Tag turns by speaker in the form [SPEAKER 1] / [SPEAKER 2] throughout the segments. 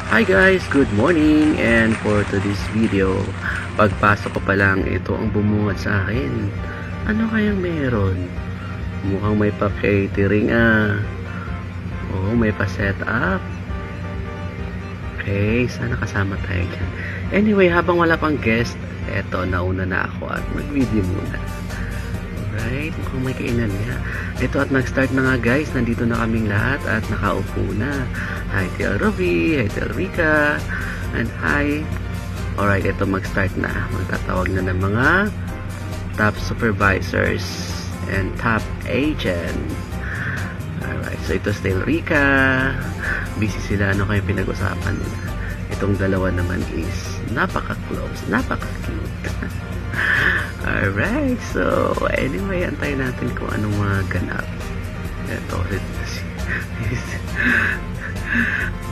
[SPEAKER 1] Hi guys, good morning, and for today's video, pagpasok ko pa lang, ito ang bumungad sa akin. Ano kayang meron? Mukhang may pa-catering Oo, may pa-set up. Okay, sana kasama tayo dyan. Anyway, habang wala pang guest, eto, nauna na ako at mag-video muna. Alright, mukhang may kainan niya. Ito at nag-start na nga guys, nandito na kaming lahat at nakaupo na. Hi Tia Rovi, hi Tia Rika, and hi. Alright, ito mag-start na. Magtatawag na ng mga top supervisors and top agent. Alright, so ito still Rika. Busy sila, ano kayo pinag-usapan nila. Itong dalawa naman is napaka-close, napaka-cute. Alright, so anyway, antayin natin kung anong mga ganap. Ito,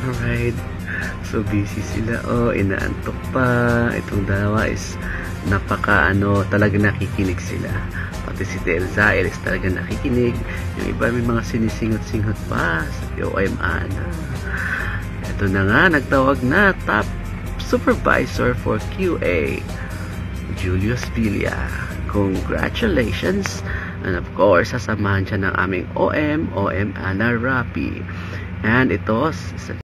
[SPEAKER 1] alright, so busy sila. Oh, inaantok pa. Itong dalawa is talaga nakikinig sila. Pati si Delzael is talaga nakikinig. Yung iba may mga sinisingot-singot pa. Sabi, I'm Ana. Ito na nga, nagtawag na top supervisor for QA, Julius Villa. Congratulations. And of course, sasamahan siya ng aming OM Ana Rapi. And ito,